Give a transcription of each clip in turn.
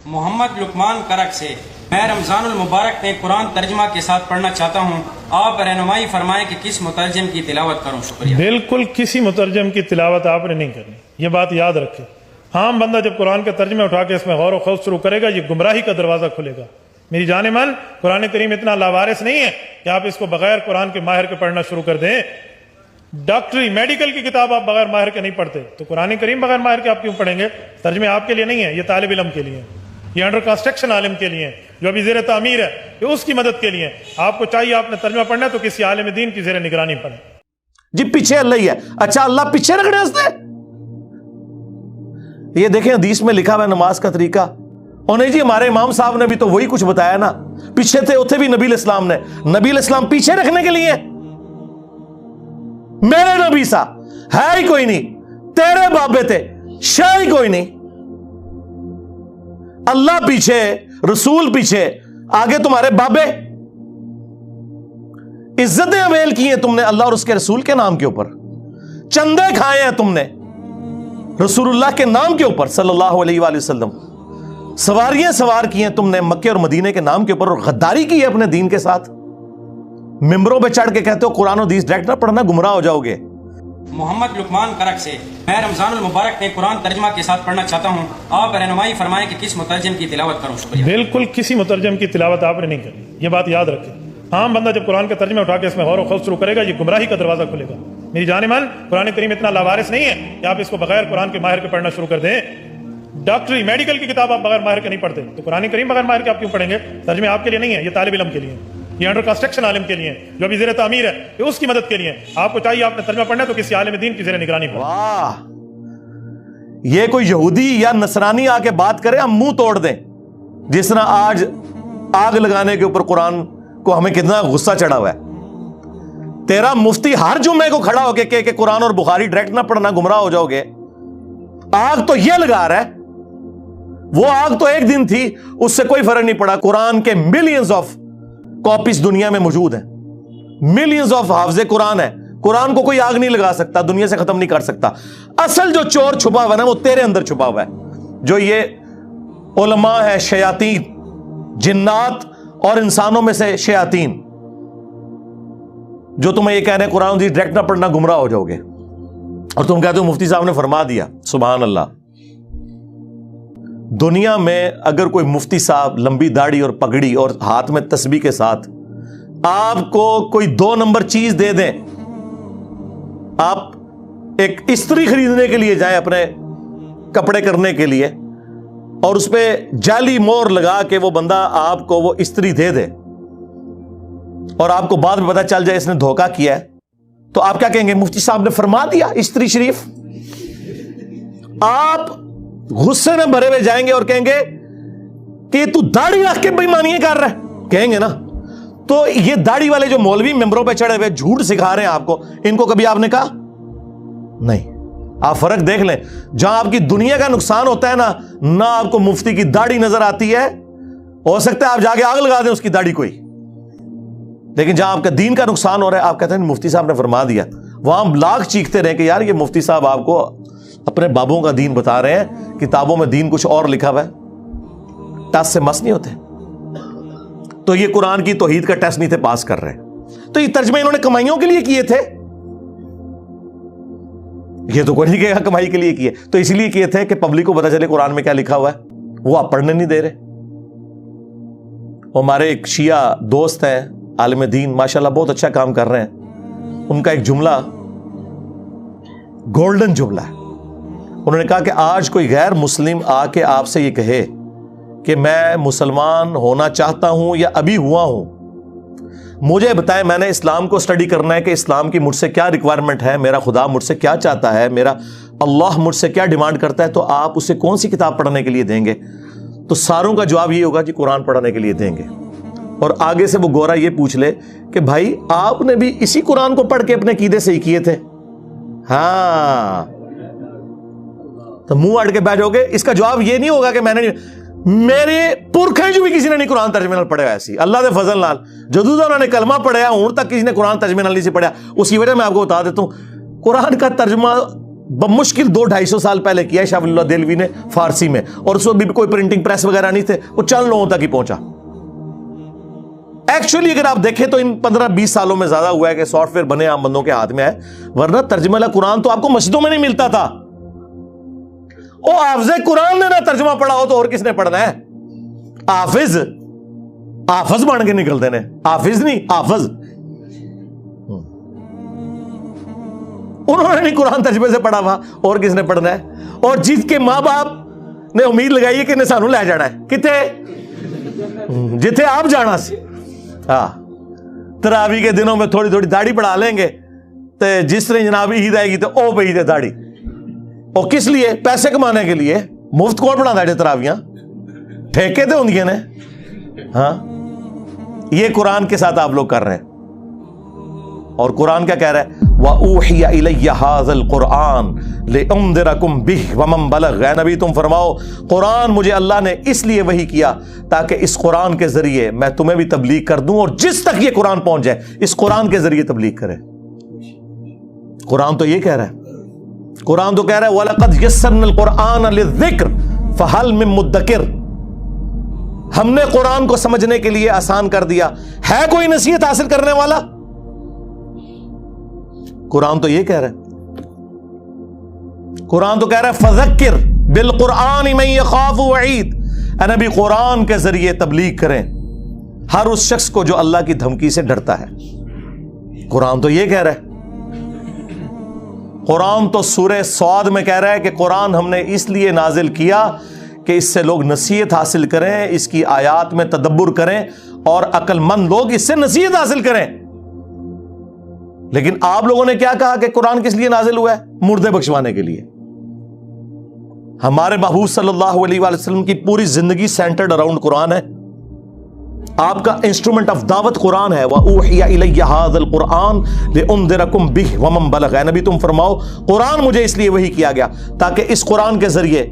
محمد لقمان کرک سے میں رمضان المبارک میں قرآن ترجمہ کے ساتھ پڑھنا چاہتا ہوں، آپ رہنمائی فرمائیں کہ کس مترجم کی تلاوت کروں؟ شکریہ۔ بالکل کسی مترجم کی تلاوت آپ نے نہیں کرنی، یہ بات یاد رکھیں۔ عام بندہ جب قرآن کے ترجمے اٹھا کے اس میں غور و خوض شروع کرے گا، یہ گمراہی کا دروازہ کھلے گا۔ میری جان من، قرآن کریم اتنا لاوارث نہیں ہے کہ آپ اس کو بغیر قرآن کے ماہر کے پڑھنا شروع کر دیں۔ ڈاکٹری میڈیکل کی کتاب آپ بغیر ماہر کے نہیں پڑھتے، تو قرآن کریم بغیر ماہر کے آپ کیوں پڑھیں گے؟ ترجمے آپ کے لیے نہیں ہے، یہ طالب علم کے لیے ہے، یہ انڈر کنسٹرکشن عالم کے لیے ہے، جو ابھی زیر تعمیر ہے، یہ اس کی مدد کے لیے ہے۔ آپ کو چاہیے آپ نے ترجمہ پڑھنا ہے تو کسی عالم دین کی زیر نگرانی پڑھیں۔ جی پیچھے اللہ ہی ہے، اچھا اللہ پیچھے رکھنے ہستے؟ یہ دیکھیں حدیث میں لکھا ہوا ہے نماز کا طریقہ، اور نہیں جی ہمارے امام صاحب نے بھی تو وہی کچھ بتایا نا، پیچھے تھے اتھے بھی نبی علیہ السلام نے، نبی علیہ السلام پیچھے رکھنے کے لیے؟ میرے نبی سا ہے ہی کوئی نہیں، تیرے بابے تھے شاہ ہی کوئی نہیں، اللہ پیچھے، رسول پیچھے، آگے تمہارے بابے۔ عزتیں اویل کی ہیں تم نے اللہ اور اس کے رسول کے نام کے اوپر، چندے کھائے ہیں تم نے رسول اللہ کے نام کے اوپر صلی اللہ علیہ وآلہ وسلم، سواریاں سوار کی ہیں تم نے مکے اور مدینے کے نام کے اوپر، اور غداری کی ہے اپنے دین کے ساتھ۔ ممبروں پہ چڑھ کے کہتے ہو قرآن و حدیث ڈائریکٹ نہ پڑھنا، گمراہ ہو جاؤ گے۔ محمد لقمان کرک سے میں رمضان المبارک میں قرآن ترجمہ کے ساتھ پڑھنا چاہتا ہوں، آپ رہنمائی فرمائیں کہ کس مترجم کی تلاوت کروں؟ شکریہ۔ بالکل کسی مترجم کی تلاوت آپ نے نہیں کرنی، یہ بات یاد رکھیں۔ عام بندہ جب قرآن کے ترجمے اٹھا کے اس میں غور و خوض شروع کرے گا، یہ گمراہی کا دروازہ کھلے گا۔ میری جان من، قرآن کریم اتنا لاوارث نہیں ہے کہ آپ اس کو بغیر قرآن کے ماہر کے پڑھنا شروع کر دیں۔ ڈاکٹری میڈیکل کی کتاب آپ بغیر ماہر کے نہیں پڑھتے، تو قرآن کریم بغیر ماہر کے آپ کیوں پڑھیں گے؟ ترجمے آپ کے لیے نہیں ہے، یہ طالب علم کے لیے ہے، یہ انڈر کنسٹرکشن عالم کے لیے ہے، جو ابھی زیر تعمیر ہے، یہ اس کی مدد کے لیے ہے۔ آپ کو چاہیے آپ نے ترجمہ پڑھنا ہے تو کسی عالم دین کی زیر نگرانی پڑھیں۔ واہ، یہ کوئی یہودی یا نصرانی آ کے بات کرے ہم منہ توڑ دیں، جس طرح آج آگ لگانے کے اوپر قرآن کو ہمیں کتنا غصہ چڑھا ہوا ہے۔ تیرا مفتی ہر جمعے کو کھڑا ہو کے کہ قرآن اور بخاری ڈائریکٹ نہ پڑھنا، گمراہ ہو جاؤ گے۔ آگ تو یہ لگا رہا ہے، وہ آگ تو ایک دن تھی، اس سے کوئی فرق نہیں پڑا۔ قرآن کے ملینز آف کاپیز دنیا میں موجود ہیں، ملینز آف حافظ قرآن ہے، قرآن کو کوئی آگ نہیں لگا سکتا، دنیا سے ختم نہیں کر سکتا۔ اصل جو چور چھپا ہوا ہے نا، وہ تیرے اندر چھپا ہوا ہے۔ جو یہ علماء ہے، شیاطین، جنات اور انسانوں میں سے شیاطین، جو تمہیں یہ کہہ رہے ہیں قرآن حدیث ڈائریکٹ نہ پڑھنا، گمراہ ہو جاؤ گے، اور تم کہتے ہو مفتی صاحب نے فرما دیا۔ سبحان اللہ۔ دنیا میں اگر کوئی مفتی صاحب لمبی داڑھی اور پگڑی اور ہاتھ میں تسبیح کے ساتھ آپ کو کوئی 2 نمبر چیز دے دیں، آپ ایک استری خریدنے کے لیے جائیں اپنے کپڑے کرنے کے لیے، اور اس پہ جعلی مور لگا کے وہ بندہ آپ کو وہ استری دے دے، اور آپ کو بعد میں پتہ چل جائے اس نے دھوکہ کیا ہے، تو آپ کیا کہیں گے؟ مفتی صاحب نے فرما دیا استری شریف۔ آپ غصے میں بھرے ہوئے جائیں گے اور کہیں گے کہ تو داڑھی رکھ کے بےایمانیاں کر رہا ہے، کہیں گے نا۔ تو یہ داڑھی والے جو مولوی ممبروں پہ چڑھے ہوئے جھوٹ سکھا رہے ہیں آپ کو، ان کو کبھی آپ نے کہا؟ نہیں۔ آپ فرق دیکھ لیں، جہاں آپ کی دنیا کا نقصان ہوتا ہے نا، نہ آپ کو مفتی کی داڑھی نظر آتی ہے، ہو سکتا ہے آپ جا کے آگ لگا دیں اس کی داڑھی کوئی، لیکن جہاں آپ کا دین کا نقصان ہو رہا ہے آپ کہتے ہیں مفتی صاحب نے فرما دیا۔ وہاں ہم لاکھ چیختے رہے کہ یار یہ مفتی صاحب آپ کو اپنے بابوں کا دین بتا رہے ہیں، کتابوں میں دین کچھ اور لکھا ہوا ہے، ٹس سے مس نہیں ہوتے۔ تو یہ قرآن کی توحید کا ٹیسٹ نہیں تھے پاس کر رہے، تو یہ ترجمے انہوں نے کمائیوں کے لیے کیے تھے، یہ تو کوئی نہیں کہے گا کمائی کے لیے کیے، تو اس لیے کیے تھے کہ پبلک کو پتا چلے قرآن میں کیا لکھا ہوا ہے، وہ آپ پڑھنے نہیں دے رہے۔ ہمارے ایک شیعہ دوست ہیں عالم دین، ماشاءاللہ بہت اچھا کام کر رہے ہیں، ان کا ایک جملہ گولڈن جملہ ہے، انہوں نے کہا کہ آج کوئی غیر مسلم آ کے آپ سے یہ کہے کہ میں مسلمان ہونا چاہتا ہوں یا ابھی ہوا ہوں، مجھے بتائیں، میں نے اسلام کو اسٹڈی کرنا ہے کہ اسلام کی مجھ سے کیا ریکوائرمنٹ ہے، میرا خدا مجھ سے کیا چاہتا ہے، میرا اللہ مجھ سے کیا ڈیمانڈ کرتا ہے، تو آپ اسے کون سی کتاب پڑھنے کے لیے دیں گے؟ تو ساروں کا جواب یہ ہوگا کہ قرآن پڑھنے کے لیے دیں گے۔ اور آگے سے وہ گورا یہ پوچھ لے کہ بھائی آپ نے بھی اسی قرآن کو پڑھ کے اپنے عقیدے صحیح کیے تھے؟ ہاں، تو منہ اڑ کے بیٹھ جاؤ گے۔ اس کا جواب یہ نہیں ہوگا کہ میں نے میرے پرکھے جو بھی کسی نے نہیں قرآن ترجمے نال پڑھیا ایسی، اللہ دے فضل نال جدوں دا انہوں نے کلمہ پڑھیا ہوں تک کسی نے قرآن ترجمے نال نہیں سی پڑھیا۔ اس کی وجہ میں آپ کو بتا دیتا ہوں، قرآن کا ترجمہ بمشکل 200-250 سال پہلے کیا ہے شاہ ولی اللہ دہلوی نے فارسی میں, اور اس وقت بھی کوئی پرنٹنگ پریس وغیرہ نہیں تھے, وہ چند لوگوں تک ہی پہنچا. ایکچولی اگر آپ دیکھیں تو ان 15-20 سالوں میں زیادہ ہوا ہے کہ سافٹ ویئر بنے عام بندوں کے ہاتھ میں ہے, ورنہ ترجمہ قرآن تو آپ کو مسجدوں میں نہیں ملتا تھا. او حافظ قرآن نے نہ ترجمہ پڑھا ہو تو اور کس نے پڑھنا ہے؟ حافظ بن کے نکلتے ہیں, حافظ نہیں حافظ. انہوں نے نہیں قرآن ترجمے سے پڑھا ہوا, اور کس نے پڑھنا ہے؟ اور جس کے ماں باپ نے امید لگائی ہے کہ انہیں سانو لے جانا ہے کتے جتھے آپ جانا سی. ہاں, تراویح کے دنوں میں تھوڑی تھوڑی داڑھی بڑھا لیں گے, تو جس طرح جناب عید آئے گی تو او پہ عید ہے داڑھی. اور کس لیے؟ پیسے کمانے کے لیے. مفت کون بنا دے تراویاں؟ ٹھیکے تو ہوں نے. ہاں, یہ قرآن کے ساتھ آپ لوگ کر رہے ہیں. اور قرآن کیا کہہ رہا ہے؟ وَأُوحِيَ إِلَيَّ هَذَا الْقُرْآنُ لِأُنذِرَكُمْ بِهِ وَمَنْ بَلَغَ. اے نبی تم فرماؤ قرآن مجھے اللہ نے اس لیے وحی کیا تاکہ اس قرآن کے ذریعے میں تمہیں بھی تبلیغ کر دوں, اور جس تک یہ قرآن پہنچ جائے اس قرآن کے ذریعے تبلیغ کرے. قرآن تو یہ کہہ رہا ہے, قرآن تو کہہ رہا ہے وَلَقَدْ يَسَّرْنَا الْقُرْآنَ لِلذِّكْرِ فَهَلْ مِن مُدَّكِرٍ. ہم نے قرآن کو سمجھنے کے لیے آسان کر دیا, ہے کوئی نصیحت حاصل کرنے والا؟ قرآن تو یہ کہہ رہا ہے, قرآن تو کہہ رہا ہے فذکر بالقرآن من یخاف وعید. اے نبی قرآن کے ذریعے تبلیغ کریں ہر اس شخص کو جو اللہ کی دھمکی سے ڈرتا ہے. قرآن تو یہ کہہ رہا ہے. قرآن تو سورہ صاد میں کہہ رہا ہے کہ قرآن ہم نے اس لیے نازل کیا کہ اس سے لوگ نصیحت حاصل کریں, اس کی آیات میں تدبر کریں, اور عقل مند لوگ اس سے نصیحت حاصل کریں. لیکن آپ لوگوں نے کیا کہا کہ قرآن کس لیے نازل ہوا ہے؟ مردے بخشوانے کے لیے. ہمارے محبوب صلی اللہ علیہ وآلہ وسلم کی پوری زندگی سینٹرڈ اراؤنڈ قرآن ہے. آپ کا انسٹرومنٹ آف دعوت قرآن ہے. وَأُوحِيَ إِلَيَّ هَذَا الْقُرْآنُ لِأُنذِرَكُمْ بِهِ وَمَنْ بَلَغَ. اے نبی تم فرماؤ قرآن مجھے اس لیے وحی کیا گیا تاکہ اس قرآن کے ذریعے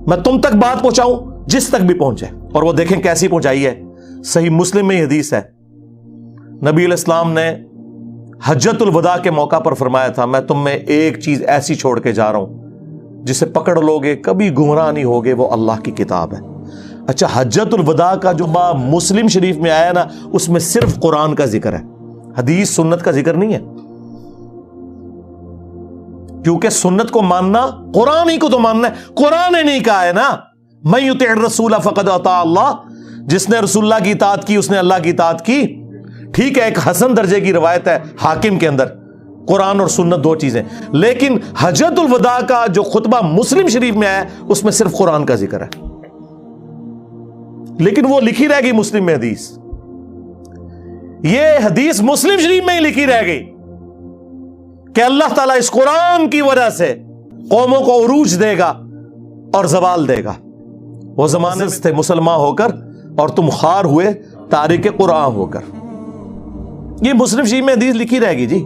میں تم تک بات پہنچاؤں جس تک بھی پہنچے. اور وہ دیکھیں کیسی پہنچائی ہے. صحیح مسلم میں یہ حدیث ہے, نبی علیہ السلام نے حجت الوداع کے موقع پر فرمایا تھا میں تم میں ایک چیز ایسی چھوڑ کے جا رہا ہوں جسے پکڑ لوگے کبھی گمراہ نہیں ہوگے, وہ اللہ کی کتاب ہے. اچھا, حجت الوداع کا جو باب مسلم شریف میں آیا نا, اس میں صرف قرآن کا ذکر ہے, حدیث سنت کا ذکر نہیں ہے. کیونکہ سنت کو ماننا قرآن ہی کو تو ماننا ہے. قرآن نے نہیں کہا ہے نا من یطع الرسول فقد اطاع اللہ, جس نے رسول اللہ کی اطاعت کی اس نے اللہ کی اطاعت کی. ٹھیک ہے, ایک حسن درجے کی روایت ہے حاکم کے اندر, قرآن اور سنت دو چیزیں. لیکن حجت الوداع کا جو خطبہ مسلم شریف میں آیا اس میں صرف قرآن کا ذکر ہے. لیکن وہ لکھی رہ گئی مسلم میں حدیث, یہ حدیث مسلم شریف میں ہی لکھی رہ گئی کہ اللہ تعالیٰ اس قرآن کی وجہ سے قوموں کو عروج دے گا اور زوال دے گا. وہ زمانے تھے مسلمان ہو کر اور تم خوار ہوئے تارک قرآن ہو کر. یہ مسلم شریف میں حدیث لکھی رہے گی جی.